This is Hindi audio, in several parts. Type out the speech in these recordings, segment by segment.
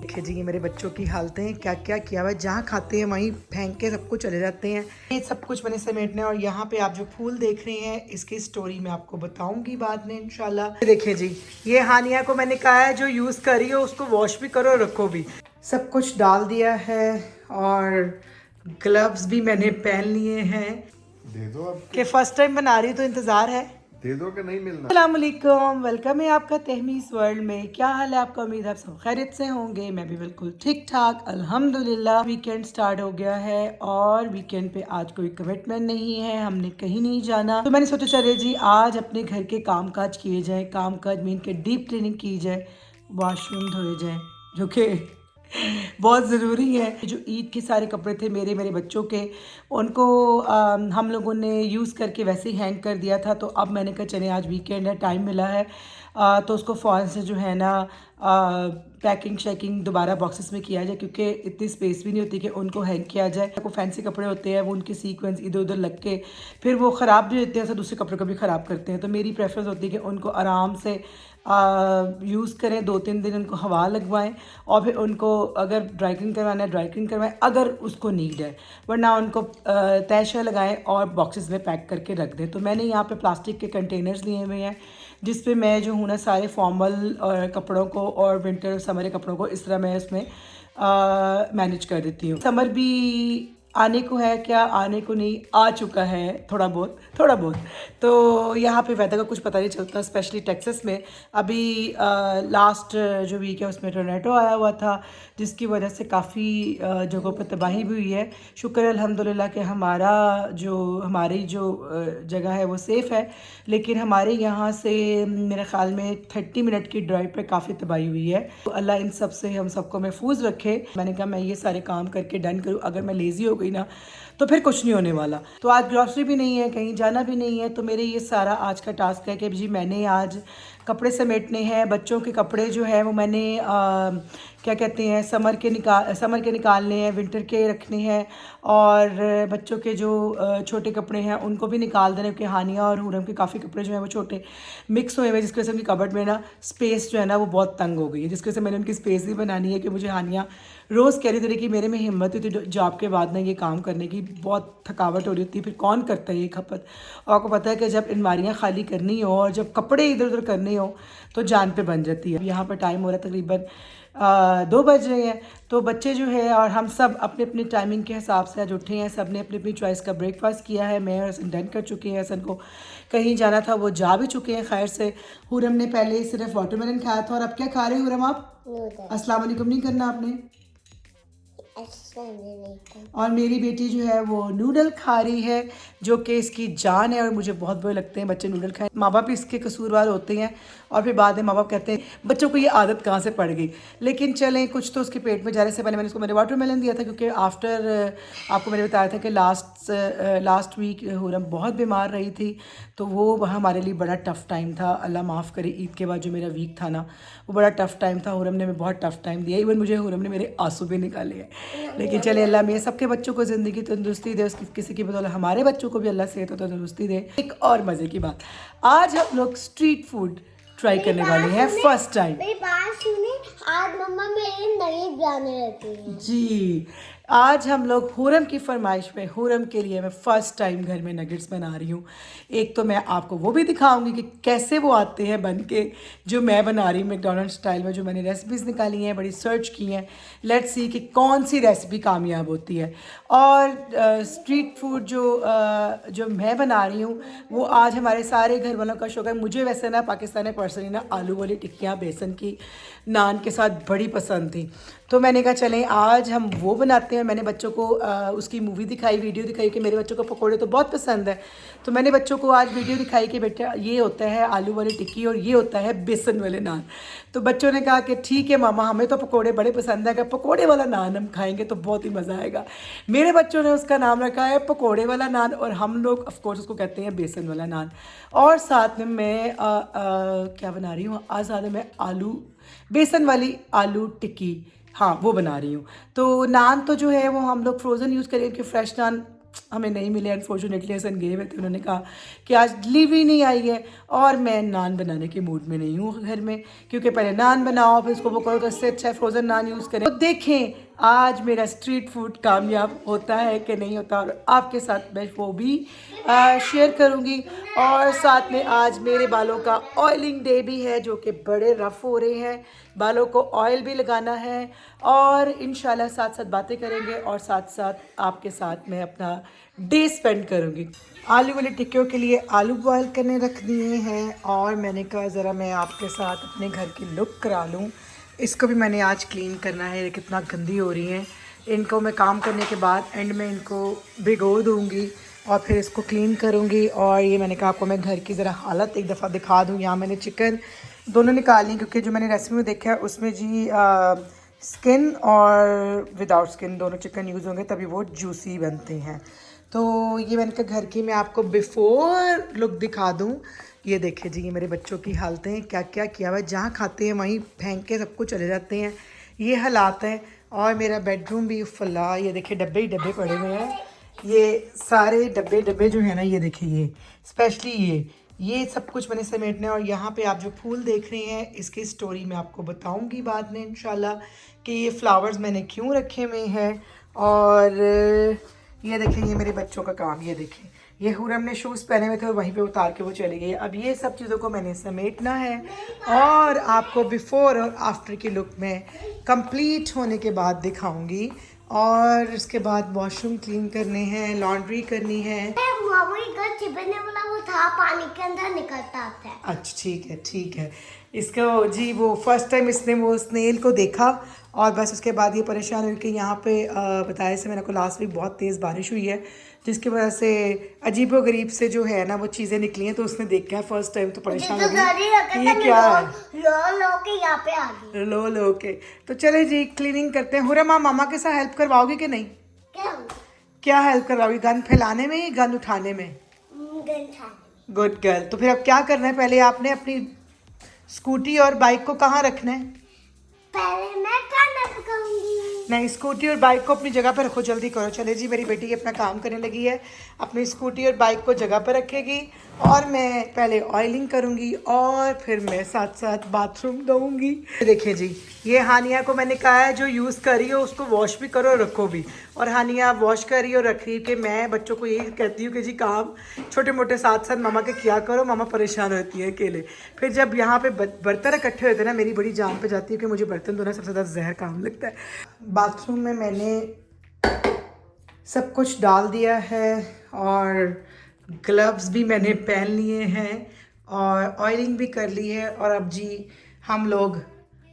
देखिए जी, ये मेरे बच्चों की हालतें, क्या क्या किया हुआ है। जहाँ खाते हैं वहीं फेंक के सब कुछ चले जाते हैं। ये सब कुछ मैंने समेटना है। और यहाँ पे आप जो फूल देख रहे हैं, इसकी स्टोरी मैं आपको बताऊंगी बाद में इंशाल्लाह। देखिए जी, ये हानिया को मैंने कहा है जो यूज़ करी हो उसको वॉश भी करो और रखो भी। सब कुछ डाल दिया है और ग्लव्स भी मैंने पहन लिए हैं। दे दो अब। कि फर्स्ट टाइम बना रही हूँ तो इंतज़ार है। दे दो कि नहीं मिलना। अस्सलाम वालेकुम, वेलकम है आपका तहमीस वर्ल्ड में। क्या हाल है आपका? उम्मीद है आप सब खैरियत से होंगे। मैं भी बिल्कुल ठीक ठाक अल्हम्दुलिल्लाह। वीकेंड स्टार्ट हो गया है और वीकेंड पे आज कोई कमिटमेंट नहीं है, हमने कहीं नहीं जाना। तो मैंने सोचा चले जी आज अपने घर के कामकाज किए जाए, कामकाज मीन के डीप क्लीनिंग की जाए, वॉशरूम धोए जाए, जो कि बहुत ज़रूरी है। जो ईद के सारे कपड़े थे मेरे मेरे बच्चों के, उनको हम लोगों ने यूज़ करके वैसे ही हैंग कर दिया था। तो अब मैंने कहा चले आज वीकेंड है, टाइम मिला है, तो उसको फ़ौरन से जो है ना पैकिंग शैकिंग दोबारा बॉक्सेस में किया जाए, क्योंकि इतनी स्पेस भी नहीं होती कि उनको हैंग किया जाए। वो फैंसी कपड़े होते हैं, वो उनके सीक्वेंस इधर उधर लग के फिर वो ख़राब भी होते हैं, तो दूसरे कपड़ों को भी ख़राब करते हैं। तो मेरी प्रेफरेंस होती है कि उनको आराम से यूज़ करें, 2-3 दिन उनको हवा लगवाएं और फिर उनको अगर ड्राई क्लीन करवाना है ड्राई क्लीन करवाएं अगर उसको नीड है, वरना उनको तहशा लगाएं और बॉक्सेस में पैक करके रख दें। तो मैंने यहाँ पे प्लास्टिक के कंटेनर्स लिए हुए हैं जिस पे मैं जो हूँ ना सारे फॉर्मल और कपड़ों को और विंटर समर के कपड़ों को इस तरह मैं उसमें मैनेज कर देती हूँ। समर भी आने को है, क्या आने को नहीं, आ चुका है थोड़ा बहुत थोड़ा बहुत। तो यहाँ पे वेदर का कुछ पता नहीं चलता, स्पेशली टेक्सास में। अभी लास्ट जो वीक है उसमें टोर्नेडो आया हुआ था, जिसकी वजह से काफ़ी जगहों पर तबाही भी हुई है। शुक्र है अल्हम्दुलिल्लाह कि हमारी जो जगह है वो सेफ़ है, लेकिन हमारे यहाँ से मेरे ख़्याल में 30 मिनट की ड्राइव पे काफ़ी तबाही हुई है। तो अल्लाह इन सब से हम सबको महफूज रखे। मैंने कहा मैं ये सारे काम करके डन करूँ, अगर मैं लेज़ी हो गई ना तो फिर कुछ नहीं होने वाला। तो आज ग्रॉसरी भी नहीं है, कहीं जाना भी नहीं है, तो मेरे ये सारा आज का टास्क है कि जी मैंने आज कपड़े समेटने हैं। बच्चों के कपड़े जो है वो मैंने क्या कहते हैं समर के निकालने हैं, विंटर के रखने हैं, और बच्चों के जो छोटे कपड़े हैं उनको भी निकाल देने, क्योंकि हानिया और हुरम के काफ़ी कपड़े जो हैं वो छोटे मिक्स हुए हुए, जिसकी वजह से उनकी कबर्ड में ना स्पेस जो है ना वो बहुत तंग हो गई है, जिसकी वजह से मैंने उनकी स्पेस भी बनानी है। कि मुझे हानिया रोज़ कह रही थी कि मेरे में हिम्मत होती जॉब के बाद ना ये काम करने की, बहुत थकावट हो रही होती है, फिर कौन करता है ये खपत। और आपको पता है कि जब अलमारियाँ खाली करनी हो और जब कपड़े इधर उधर करने हो तो जान पे बन जाती है। यहाँ पर टाइम हो रहा है तकरीबन 2 बज रहे हैं। तो बच्चे जो है और हम सब अपने अपने टाइमिंग के हिसाब से आज उठे हैं, सब ने अपनी अपनी चॉइस का ब्रेकफास्ट किया है। मैं और हसन डन कर चुके हैं, हसन को कहीं जाना था वो जा भी चुके हैं खैर से। हुरम ने पहले सिर्फ वाटरमेलन खाया था, और अब क्या खा रहे हैं हुरम आप? अस्सलाम वालेकुम नहीं करना आपने। और मेरी बेटी जो है वो नूडल खा रही है, जो कि इसकी जान है, और मुझे बहुत बुरे लगते हैं बच्चे नूडल खाएं। माँ बाप इसके कसूरवार होते हैं और फिर बाद में माँ बाप कहते हैं बच्चों को ये आदत कहाँ से पड़ गई। लेकिन चलें, कुछ तो उसके पेट में जाने से पहले मैंने उसको मेरे वाटरमेलन दिया था, क्योंकि आफ्टर आपको मैंने बताया था कि लास्ट वीक हुरम बहुत बीमार रही थी, तो वो हमारे लिए बड़ा टफ़ टाइम था। अल्लाह माफ़ करे, ईद के बाद जो मेरा वीक था ना वो बड़ा टफ़ टाइम था। हुरम ने बहुत टफ़ टाइम दिया, इवन मुझे हुरम ने मेरे आंसू भी निकाले हैं। लेकिन चले, अल्लाह में सबके बच्चों को ज़िंदगी तंदुरुस्ती दे, उसकी किसी की बदौलत हमारे बच्चों को भी अल्लाह सेहत और तंदुरुस्ती दे। एक और मज़े की बात, आज हम लोग स्ट्रीट फूड ट्राई करने वाले हैं फर्स्ट टाइम। मेरी बात सुने, आज मम्मा मेरे नए गाने रहते हैं जी, आज हम लोग हुरम की फरमाइश पे, हुरम के लिए मैं फ़र्स्ट टाइम घर में नगेट्स बना रही हूँ। एक तो मैं आपको वो भी दिखाऊंगी कि कैसे वो आते हैं बन के, जो मैं बना रही हूँ मैकडॉनल्ड स्टाइल में, जो मैंने रेसिपीज़ निकाली हैं, बड़ी सर्च की हैं। लेट्स सी कि कौन सी रेसिपी कामयाब होती है। और स्ट्रीट फूड जो मैं बना रही हूँ वो आज हमारे सारे घर वालों का शौक है। मुझे वैसे ना पाकिस्तानी पर्सनली ना आलू वाली टिक्कियाँ बेसन की नान के साथ बड़ी पसंद थी, तो मैंने कहा चलें आज हम वो बनाते हैं। मैंने बच्चों को उसकी मूवी दिखाई, वीडियो दिखाई कि मेरे बच्चों को पकोड़े तो बहुत पसंद है, तो मैंने बच्चों को आज वीडियो दिखाई कि बेटा ये होता है आलू वाली टिक्की और ये होता है बेसन वाले नान। तो बच्चों ने कहा कि ठीक है मामा, हमें तो पकोड़े बड़े पसंद है, अगर पकोड़े वाला नान हम खाएंगे तो बहुत ही मज़ा आएगा। मेरे बच्चों ने उसका नाम रखा है पकोड़े वाला नान, और हम लोग ऑफकोर्स उसको कहते हैं बेसन वाला नान। और साथ में मैं क्या बना रही हूँ आज, साथ में मैं बेसन वाली आलू टिक्की, हाँ वो बना रही हूँ। तो नान तो जो है वो हम लोग फ्रोज़न यूज़ करें, कि फ्रेश नान हमें नहीं मिले अनफॉर्चुनेटली। हसन गए हुए थे, उन्होंने कहा कि आज डिलीवरी नहीं आई है और मैं नान बनाने के मूड में नहीं हूँ घर में, क्योंकि पहले नान बनाओ फिर उसको वो करो, तो इससे अच्छा है फ्रोज़न नान यूज़ करें। तो देखें आज मेरा स्ट्रीट फूड कामयाब होता है कि नहीं होता, और आपके साथ मैं वो भी शेयर करूँगी। और साथ में आज मेरे बालों का ऑयलिंग डे भी है, जो कि बड़े रफ़ हो रहे हैं, बालों को ऑयल भी लगाना है और इंशाल्लाह साथ साथ बातें करेंगे और साथ साथ आपके साथ मैं अपना डे स्पेंड करूँगी। आलू वाले टिक्कियों के लिए आलू बॉयल करने रख दिए हैं और मैंने कहा ज़रा मैं आपके साथ अपने घर की लुक करा लूँ। इसको भी मैंने आज क्लीन करना है, कितना गंदी हो रही हैं। इनको मैं काम करने के बाद एंड में इनको भिगो दूँगी और फिर इसको क्लीन करूँगी। और ये मैंने कहा आपको मैं घर की ज़रा हालत एक दफ़ा दिखा दूँ। यहाँ मैंने चिकन दोनों निकाली, क्योंकि जो मैंने रेसिपी में देखा है उसमें जी स्किन और विदाउट स्किन दोनों चिकन यूज़ होंगे तभी वो जूसी बनते हैं। तो ये मैंने कहा घर की मैं आपको बिफ़ोर लुक दिखा दूँ। ये देखिए जी, ये मेरे बच्चों की हालतें, क्या क्या किया हुआ है, जहाँ खाते हैं वहीं फेंक के सब कुछ चले जाते हैं, ये हालात हैं। और मेरा बेडरूम भी फुला, ये देखिए डब्बे ही डब्बे पड़े हुए हैं, ये सारे डब्बे जो है ना, ये देखिए ये स्पेशली ये सब कुछ मैंने समेटना है। और यहाँ पे आप जो फूल देख रहे हैं इसकी स्टोरी मैं आपको बताऊंगी बाद में इंशाल्लाह कि ये फ्लावर्स मैंने क्यों रखे हुए हैं। और ये देखिए ये मेरे बच्चों का काम, ये देखिए ये हुरम ने शूज़ पहने हुए थे और वहीं पे उतार के वो चली गई। अब ये सब चीज़ों को मैंने समेटना है और आपको बिफ़ोर और आफ्टर की लुक में कंप्लीट होने के बाद दिखाऊंगी। और उसके बाद वॉशरूम क्लीन करने हैं, लॉन्ड्री करनी है। चिपकने वाला वो था, पानी के अंदर निकलता आता है। अच्छा ठीक है। इसको जी वो फर्स्ट टाइम इसने वो स्नेल को देखा और बस उसके बाद ये परेशान हुई कि यहाँ पे बताया से मैंने को लास्ट वीक बहुत तेज़ बारिश हुई है, जिसकी वजह से अजीबो गरीब से जो है ना वो चीज़ें निकली हैं। तो उसने देखा है फर्स्ट टाइम तो परेशान हो गई, ये क्या है, लो के यहाँ पे आ गई, लो के। तो चले जी क्लीनिंग करते हैं। हुरम आप मामा के साथ हेल्प करवाओगे कि नहीं? क्या हेल्प करवाओगी, गंद फैलाने में या गंद उठाने में? Good girl. तो फिर अब क्या करना है, पहले आपने अपनी स्कूटी और बाइक को कहाँ रखना है? पहले मैं खाना पकाऊंगी। नहीं, स्कूटी और बाइक को अपनी जगह पर रखो, जल्दी करो। चले जी मेरी बेटी अपना काम करने लगी है, अपनी स्कूटी और बाइक को जगह पर रखेगी और मैं पहले ऑयलिंग करूँगी और फिर मैं साथ साथ बाथरूम धोऊंगी। देखिए जी ये हानिया को मैंने कहा है जो यूज़ करी हो उसको वॉश भी करो और रखो भी। और हानिया वॉश करी और रखी कि मैं बच्चों को यही कहती हूँ कि जी काम छोटे मोटे साथ साथ मामा के किया करो, मामा परेशान होती है अकेले। फिर जब यहाँ पे बर्तन इकट्ठे होते हैं ना, मेरी बड़ी जान पे जाती है कि मुझे बर्तन धोना सबसे ज़्यादा जहर काम लगता है। बाथरूम में मैंने सब कुछ डाल दिया है और ग्लव्स भी मैंने पहन लिए हैं और ऑयलिंग भी कर ली है। और अब जी हम लोग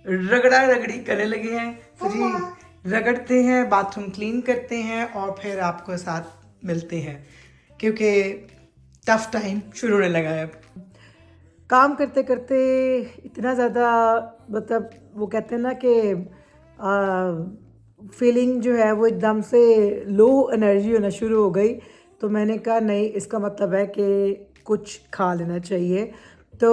रगड़ा रगड़ी करने लगे हैं। तो जी रगड़ते हैं, बाथरूम क्लीन करते हैं और फिर आपको साथ मिलते हैं, क्योंकि टफ टाइम शुरू होने लगा है। काम करते करते इतना ज़्यादा मतलब वो कहते हैं ना कि फीलिंग जो है वो एकदम से लो एनर्जी होना शुरू हो गई। तो मैंने कहा नहीं, इसका मतलब है कि कुछ खा लेना चाहिए। तो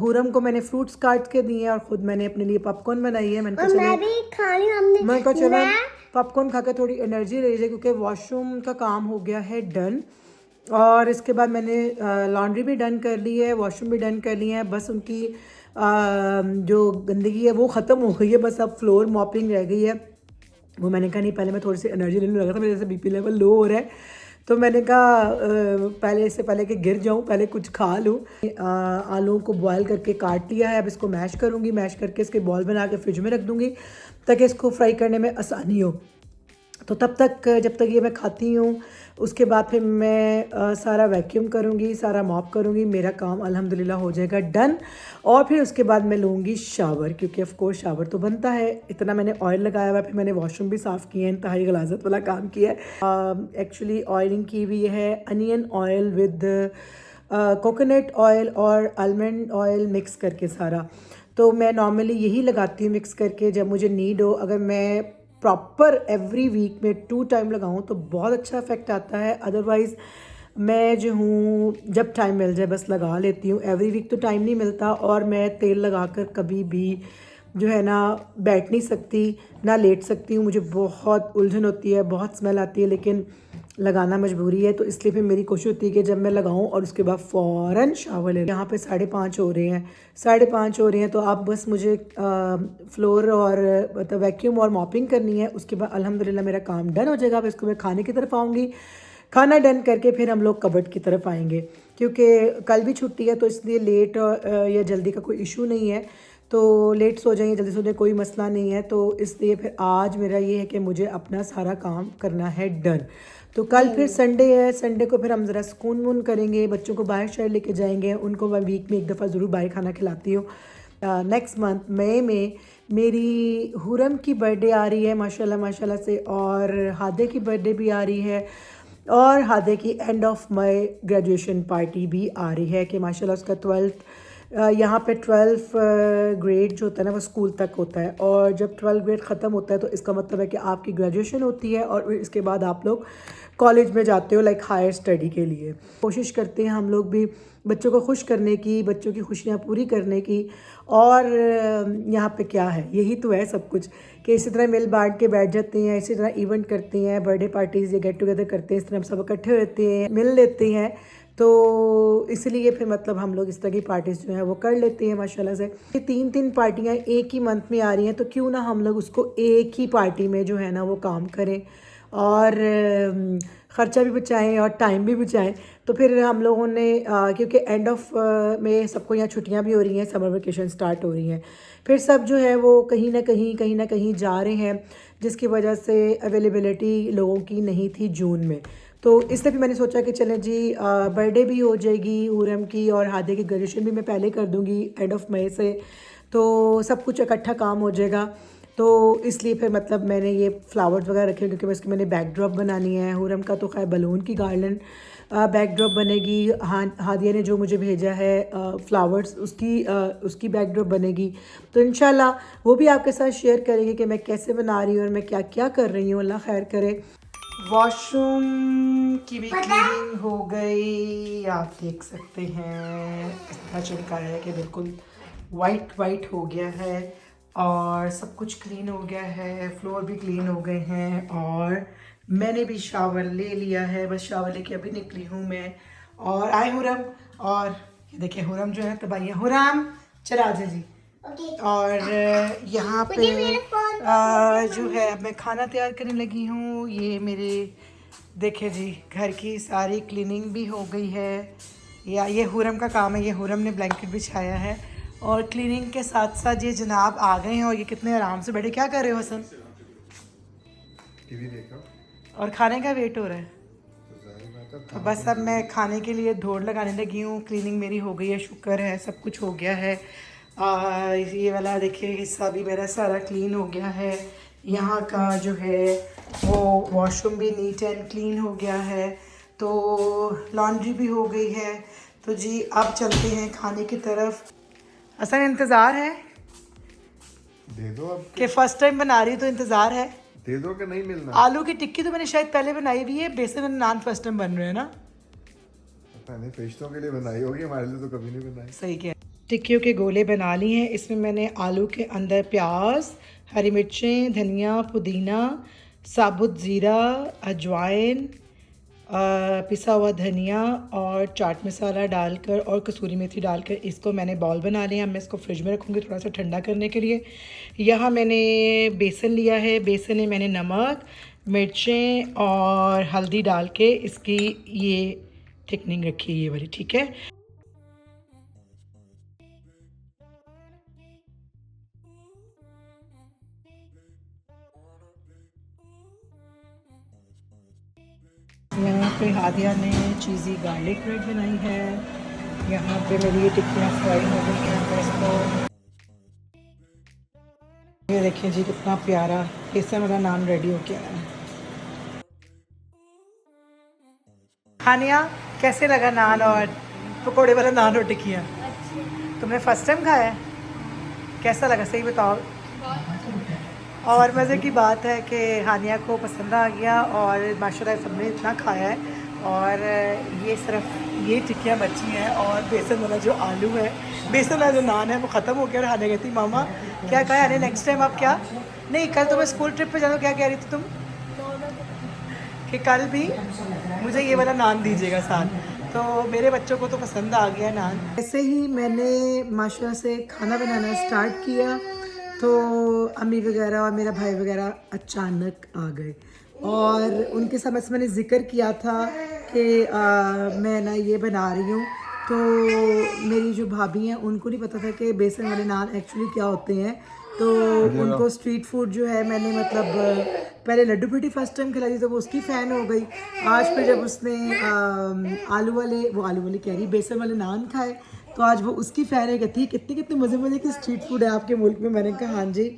हुरम को मैंने फ्रूट्स काट के दिए और ख़ुद मैंने अपने लिए पॉपकॉर्न बनाई है। मैंने कहा चलो पॉपकॉर्न खा के थोड़ी एनर्जी ले लीजिए, क्योंकि वॉशरूम का काम हो गया है डन। और इसके बाद मैंने लॉन्ड्री भी डन कर ली है, वॉशरूम भी डन कर ली है। बस उनकी जो गंदगी है वो ख़त्म हो गई है, बस अब फ्लोर मॉपिंग रह गई है। वो मैंने कहा नहीं, पहले मैं थोड़ी सी एनर्जी लेने लगा था, मेरे जैसे बीपी लेवल लो हो रहा है। तो मैंने कहा पहले कि गिर जाऊं पहले कुछ खा लूं। आलू को बॉयल करके काट लिया है, अब इसको मैश करूंगी, मैश करके इसके बॉल बना के फ्रिज में रख दूंगी ताकि इसको फ्राई करने में आसानी हो। तो तब तक जब तक ये मैं खाती हूँ उसके बाद फिर मैं सारा वैक्यूम करूँगी, सारा मॉप करूँगी, मेरा काम अल्हम्दुलिल्लाह हो जाएगा डन। और फिर उसके बाद मैं लूँगी शावर, क्योंकि ऑफ कोर्स शावर तो बनता है। इतना मैंने ऑयल लगाया हुआ है, फिर मैंने वॉशरूम भी साफ़ किया है, इंतहाई गलाजत वाला काम किया है। एक्चुअली ऑयलिंग की हुई है onion oil with coconut oil और आलमंड ऑयल मिक्स करके सारा। तो मैं नॉर्मली यही लगाती हूँ मिक्स करके जब मुझे नीड हो। अगर मैं प्रॉपर एवरी वीक में 2 टाइम लगाऊं तो बहुत अच्छा इफेक्ट आता है। अदरवाइज़ मैं जो हूँ जब टाइम मिल जाए बस लगा लेती हूँ। एवरी वीक तो टाइम नहीं मिलता और मैं तेल लगाकर कभी भी जो है ना बैठ नहीं सकती, ना लेट सकती हूँ। मुझे बहुत उलझन होती है, बहुत स्मेल आती है। लेकिन लगाना मजबूरी है, तो इसलिए फिर मेरी कोशिश होती है कि जब मैं लगाऊं और उसके बाद फ़ौरन शावर ले। यहाँ पे 5:30 हो रहे हैं, 5:30 हो रहे हैं, तो आप बस मुझे फ्लोर और मतलब वैक्यूम और मॉपिंग करनी है। उसके बाद अल्हम्दुलिल्लाह मेरा काम डन हो जाएगा। अब इसको मैं खाने की तरफ आऊँगी, खाना डन करके फिर हम लोग कबर्ड की तरफ आएंगे, क्योंकि कल भी छुट्टी है, तो इसलिए लेट या जल्दी का कोई इशू नहीं है। तो लेट सो जाएंगे, जल्दी सो जाए, कोई मसला नहीं है। तो इसलिए फिर आज मेरा ये है कि मुझे अपना सारा काम करना है डन। तो कल फिर संडे है, संडे को फिर हम ज़रा सुकून वून करेंगे, बच्चों को बाहर शहर लेके जाएंगे। उनको मैं वीक में एक दफ़ा ज़रूर बाहर खाना खिलाती हूँ। नेक्स्ट मंथ मई में मेरी हुरम की बर्थडे आ रही है माशाल्लाह माशाल्लाह से, और हादे की बर्थडे भी आ रही है, और हादे की end of my graduation party भी आ रही है कि माशाल्लाह उसका 12th यहाँ पे 12th ग्रेड जो होता है ना वो स्कूल तक होता है, और जब 12th ग्रेड ख़त्म होता है तो इसका मतलब है कि आपकी ग्रेजुएशन होती है और इसके बाद आप लोग कॉलेज में जाते हो लाइक हायर स्टडी के लिए। कोशिश करते हैं हम लोग भी बच्चों को खुश करने की, बच्चों की खुशियाँ पूरी करने की। और यहाँ पे क्या है, यही तो है सब कुछ कि इसी तरह मिल बांट के बैठ जाते हैं, इसी तरह इवेंट करते हैं, बर्थडे पार्टीज़ या गेट टुगेदर करते हैं, इस तरह हम सब इकट्ठे होते हैं, मिल लेते हैं। तो इसलिए फिर मतलब हम लोग इस तरह की पार्टीज़ जो है वो कर लेते हैं माशाल्लाह से। ये 3 पार्टियाँ एक ही मंथ में आ रही हैं, तो क्यों ना हम लोग उसको एक ही पार्टी में जो है ना वो काम करें और ख़र्चा भी बचाएं और टाइम भी बचाएं। तो फिर हम लोगों ने क्योंकि एंड ऑफ में सबको यहाँ छुट्टियाँ भी हो रही हैं, समर वेकेशन स्टार्ट हो रही हैं, फिर सब जो है वो कहीं ना कहीं जा रहे हैं, जिसकी वजह से अवेलेबिलिटी लोगों की नहीं थी जून में। तो इसलिए भी मैंने सोचा कि चलें जी बर्थडे भी हो जाएगी हुरम की, और हादे की ग्रेजुएशन भी मैं पहले कर दूँगी एंड ऑफ मई से, तो सब कुछ इकट्ठा काम हो जाएगा। तो इसलिए फिर मतलब मैंने ये फ्लावर्स वगैरह रखे, क्योंकि उसकी मैंने बैकड्रॉप बनानी है। हुरम का तो खैर बलून की गार्डन बैकड्रॉप बनेगी, हादिया ने जो मुझे भेजा है फ्लावर्स उसकी बैकड्रॉप बनेगी। तो इंशाल्लाह वो भी आपके साथ शेयर करेंगे कि मैं कैसे बना रही हूँ और मैं क्या क्या कर रही हूँ, अल्लाह खैर करे। वॉशरूम की भी क्लीनिंग हो गई, आप देख सकते हैं इतना चमकाया है कि बिल्कुल वाइट हो गया है, और सब कुछ क्लीन हो गया है, फ्लोर भी क्लीन हो गए हैं, और मैंने भी शावर ले लिया है। बस शावर लेके अभी निकली हूँ मैं, और आए हुरम, और ये देखिए हुरम जो है तबाही, हुरम चला जा जी। और यहाँ पे जो है अब मैं खाना तैयार करने लगी हूँ। ये मेरे देखे जी घर की सारी क्लीनिंग भी हो गई है, या ये हुरम का काम है, ये हुरम ने ब्लैंकेट बिछाया है, और क्लीनिंग के साथ साथ ये जनाब आ गए हैं, और ये कितने आराम से बैठे। क्या कर रहे हो हसन? टीवी देखो। और खाने का वेट हो रहा है। तो बस अब मैं खाने के लिए दौड़ लगाने लगी हूँ। क्लीनिंग मेरी हो गई है, शुक्र है, सब कुछ हो गया है। ये वाला देखिए हिस्सा भी मेरा सारा क्लीन हो गया है। यहाँ का जो है वो वॉशरूम भी नीट एंड क्लीन हो गया है, तो लॉन्ड्री भी हो गई है। तो जी अब चलते हैं खाने की तरफ। असल इंतज़ार है दे दो अब, कि फ़र्स्ट टाइम बना रही, तो इंतज़ार है। दे दो कि नहीं मिलना। आलू की टिक्की तो मैंने शायद पहले बनाई हुई है, बेसन और नान फर्स्ट टाइम बन रहे हैं ना। पता नहीं, फरिश्तों के लिए बनाई होगी, हमारे लिए तो कभी नहीं बनाई। सही क्या। टिक्कियों के गोले बना लिए हैं। इसमें मैंने आलू के अंदर प्याज, हरी मिर्चें, धनिया, पुदीना, साबुत ज़ीरा, अजवाइन, पिसा हुआ धनिया और चाट मसाला डालकर और कसूरी मेथी डालकर इसको मैंने बॉल बना लिया। मैं इसको फ्रिज में रखूँगी थोड़ा सा ठंडा करने के लिए। यहाँ मैंने बेसन लिया है, बेसन में मैंने नमक, मिर्चें और हल्दी डाल के इसकी ये थिकनिंग रखी है, ये वाली, ठीक है। यहाँ पे हादिया ने चीज़ी गार्लिक ब्रेड बनाई है। यहाँ पे मेरी ये टिक्कियाँ फ्राई हो गई हैं। तो इसको ये देखिए जी कितना प्यारा बेसन वाला नान रेडी हो गया है। हानिया कैसे लगा नान और पकोड़े वाला नान और टिक्कियाँ? तुमने फर्स्ट टाइम खाया है? कैसा लगा सही बताओ। और मज़े की बात है कि हानिया को पसंद आ गया, और माशाल्लाह सबने इतना खाया है। और ये सिर्फ ये टिक्कियाँ बची हैं, और बेसन वाला जो आलू है, बेसन वाला जो नान है वो ख़त्म हो गया। और हानिया कहती मामा क्या कहा यानी नेक्स्ट टाइम आप क्या नहीं, कल तो मैं स्कूल ट्रिप पे जाना, क्या कह रही थी तुम? कि कल भी मुझे ये वाला नान दीजिएगा साथ। तो मेरे बच्चों को तो पसंद आ गया नान। ऐसे ही मैंने माशाल्लाह से खाना बनाना स्टार्ट किया तो अम्मी वगैरह और मेरा भाई वगैरह अचानक आ गए और उनके साथ बस मैंने जिक्र किया था कि मैं ना ये बना रही हूँ। तो मेरी जो भाभी हैं उनको नहीं पता था कि बेसन वाले नान एक्चुअली क्या होते हैं। तो उनको स्ट्रीट फूड जो है मैंने मतलब पहले लड्डू पेटी फर्स्ट टाइम खिलाई थी तो वो उसकी फ़ैन हो गई। आज फिर जब उसने आलू वाले कह रही बेसन वाले नान खाए तो आज वो उसकी फ़ैन है। कहती है कितने कितने मज़े मज़े की स्ट्रीट फूड है आपके मुल्क में। मैंने कहा हाँ जी,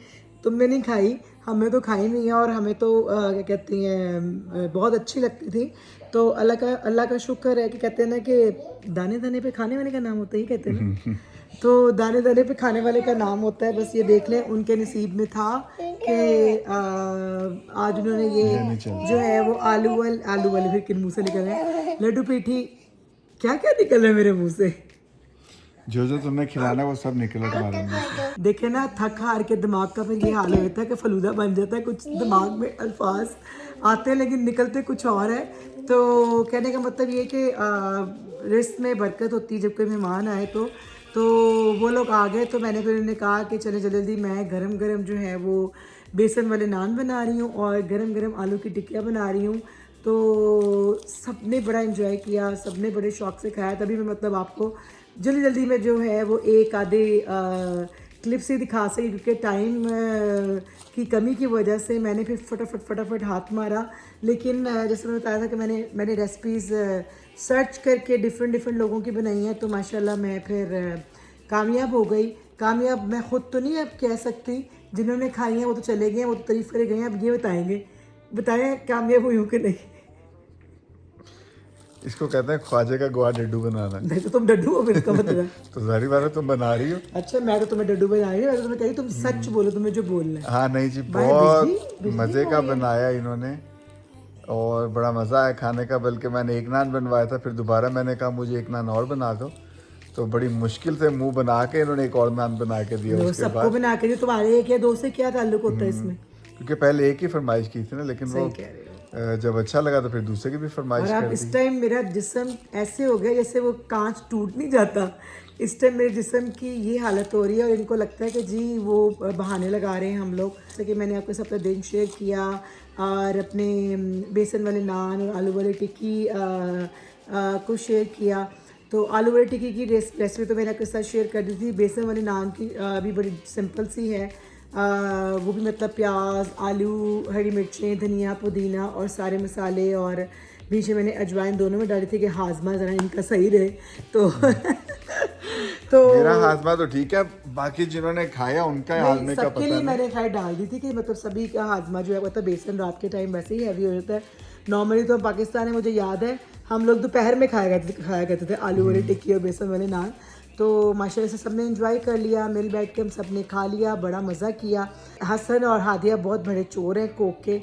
तुमने नहीं खाई, हमें तो खाई नहीं है और हमें तो क्या कहती हैं बहुत अच्छी लगती थी। तो अल्लाह का शुक्र है कि कहते हैं ना कि दाने दाने पे खाने वाले का नाम होता है, ही कहते हैं ना। तो दाने दाने पे खाने वाले का नाम होता है। बस ये देख लें उनके नसीब में था कि आज उन्होंने ये जो है वो आलू वाले फिर किन मुँह से निकल रहे हैं, लड्डू पेठी क्या क्या निकल रहा है मेरे मुँह से। जो तुमने खिलाना वो सब निकला तुम्हारे मुंह से। देखे ना थक हार के दिमाग का फिर ये हाल होता है कि फलूदा बन जाता है। कुछ दिमाग में अल्फाज आते हैं लेकिन निकलते कुछ और है। तो कहने का मतलब ये कि रिस्क में बरकत होती है जब कोई मेहमान आए तो वो लोग आ गए तो मैंने फिर उन्हें कहा कि चले जल्दी मैं गरम गरम जो है वो बेसन वाले नान बना रही हूँ और गरम गरम आलू की टिक्कियाँ बना रही हूँ। तो सबने बड़ा इंजॉय किया, सबने बड़े शौक से खाया। तभी मैं मतलब आपको जल्दी जल्दी में जो है वो एक आधे क्लिप से दिखा सकी क्योंकि टाइम की कमी की वजह से मैंने फिर फटाफट हाथ मारा। लेकिन जैसे मैंने बताया था कि मैंने रेसिपीज़ सर्च करके डिफरेंट लोगों की बनाई हैं तो माशाल्लाह मैं फिर कामयाब हो गई। कामयाब मैं ख़ुद तो नहीं अब कह सकती, जिन्होंने खाई हैं वो तो चले गए हैं, वो तो तारीफ़ करे गए हैं। अब ये बताएं कामयाब हुई हूँ कि नहीं। इसको कहते हैं ख्वाजे का गोवा डड्डू बनाना। नहीं तो तुम डड्डू हो फिर इसका मतलब। तो जाहिर बात है तुम बना रही हो। अच्छा मैं तो तुम्हें डड्डू बना रही हूँ, मैं तो तुम्हें कही तुम सच बोलो, तुम्हें जो बोलना है। हाँ नहीं जी, भाई बहुत बिजली मज़े का बनाया इन्होंने और बड़ा मज़ा आया खाने का। बल्कि मैंने एक नान बनवाया था, फिर दोबारा मैंने कहा मुझे एक नान और बना दो, तो बड़ी मुश्किल से मुंह बना के इन्होंने एक और नान बना के दिया उसके सबको बाद। बना के जो तुम्हारे एक या दो से क्या ताल्लुक होता है इसमें। क्योंकि पहले एक ही फरमाइश की थी ना, लेकिन वो सही कह रहे हो। जब अच्छा लगा तो फिर दूसरे की भी फरमाइश और अब कर इस दी। टाइम मेरा जिस्म ऐसे हो गया जैसे वो कांच टूट नहीं जाता। इस टाइम मेरे जिस्म की ये हालत हो रही है और इनको लगता है कि जी वो बहाने लगा रहे हैं हम लोग। जैसे कि मैंने आपके साथ अपना दिन शेयर किया और अपने बेसन वाले नान और आलू वाली टिक्की को शेयर किया। तो आलू वाली टिक्की की रेसिपी तो मैंने आपके साथ शेयर कर दी थी। बेसन वाले नान की भी बड़ी सिंपल सी है। वो भी मतलब प्याज, आलू, हरी मिर्चें, धनिया, पुदीना और सारे मसाले और बीच में मैंने अजवाइन दोनों में डाली थी कि हाजमा ज़रा इनका सही रहे। तो तो मेरा हाजमा तो ठीक है, बाकी जिन्होंने खाया उनका हाजमे का सबके पता लिए नहीं। मैंने खैर डाल दी थी कि मतलब सभी का हाजमा जो है मतलब बेसन रात के टाइम वैसे ही हैवी हो जाता है। नॉर्मली तो पाकिस्तान में मुझे याद है हम लोग दोपहर में खाया करते थे आलू वाली टिक्की और बेसन वाले नान। तो माशाल्लाह से सबने एंजॉय कर लिया, मिल बैठ के हम सब ने खा लिया, बड़ा मज़ा किया। हसन और हादिया बहुत बड़े चोर हैं कोक के।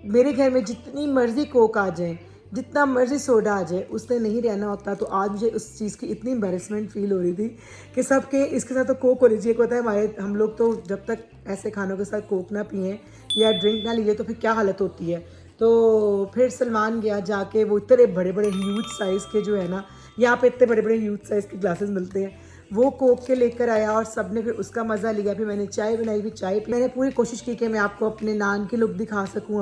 मेरे घर में जितनी मर्ज़ी कोक आ जाए, जितना मर्ज़ी सोडा आ जाए, उसने नहीं रहना होता। तो आज मुझे उस चीज़ की इतनी एम्बेरसमेंट फ़ील हो रही थी कि सबके इसके साथ तो कोक होनी चाहिए। होता है हम लोग तो जब तक ऐसे खानों के साथ कोक ना पिएँ या ड्रिंक ना लीजिए तो फिर क्या हालत होती है। तो फिर सलमान गया जाके, वो इतने बड़े बड़े ह्यूज साइज़ के जो है ना, यहाँ पे इतने बड़े बड़े ह्यूज साइज़ के ग्लासेस मिलते हैं, वो कोक के लेकर आया और सब ने फिर उसका मज़ा लिया। फिर मैंने चाय बनाई, भी चाय पी। मैंने पूरी कोशिश की कि मैं आपको अपने नान की लुक दिखा सकूं,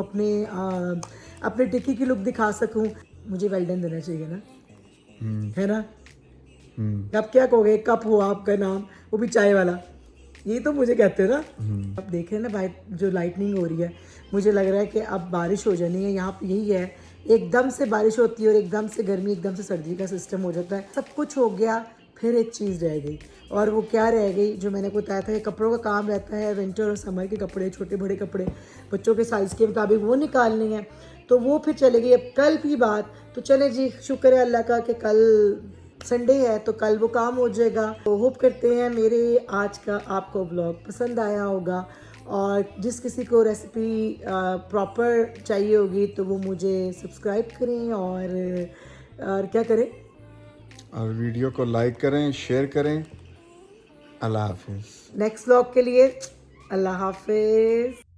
अपने टिक्की की लुक दिखा सकूं। मुझे वेल डन देना चाहिए ना, है ना। अब क्या कहोगे, कप हो आपका नाम, वो भी चाय वाला, ये तो मुझे कहते हो ना। अब देख रहे हैं ना जो लाइटनिंग हो रही है, मुझे लग रहा है कि अब बारिश हो जानी है। यहाँ पे यही है, एकदम से बारिश होती है और एकदम से गर्मी, एकदम से सर्दी का सिस्टम हो जाता है। सब कुछ हो गया, फिर एक चीज़ रह गई। और वो क्या रह गई, जो मैंने बताया था कि कपड़ों का काम रहता है, विंटर और समर के कपड़े, छोटे बड़े कपड़े बच्चों के साइज़ के मुताबिक वो निकालने हैं। तो वो फिर चले गई। अब कल की बात, तो चले जी, शुक्र है अल्लाह का कि कल संडे है तो कल वो काम हो जाएगा। तो होप करते हैं मेरे आज का आपको व्लॉग पसंद आया होगा और जिस किसी को रेसिपी प्रॉपर चाहिए होगी तो वो मुझे सब्सक्राइब करें और क्या करें, और वीडियो को लाइक करें, शेयर करें। अल्लाह हाफिज़। नेक्स्ट व्लॉग के लिए अल्लाह हाफिज़।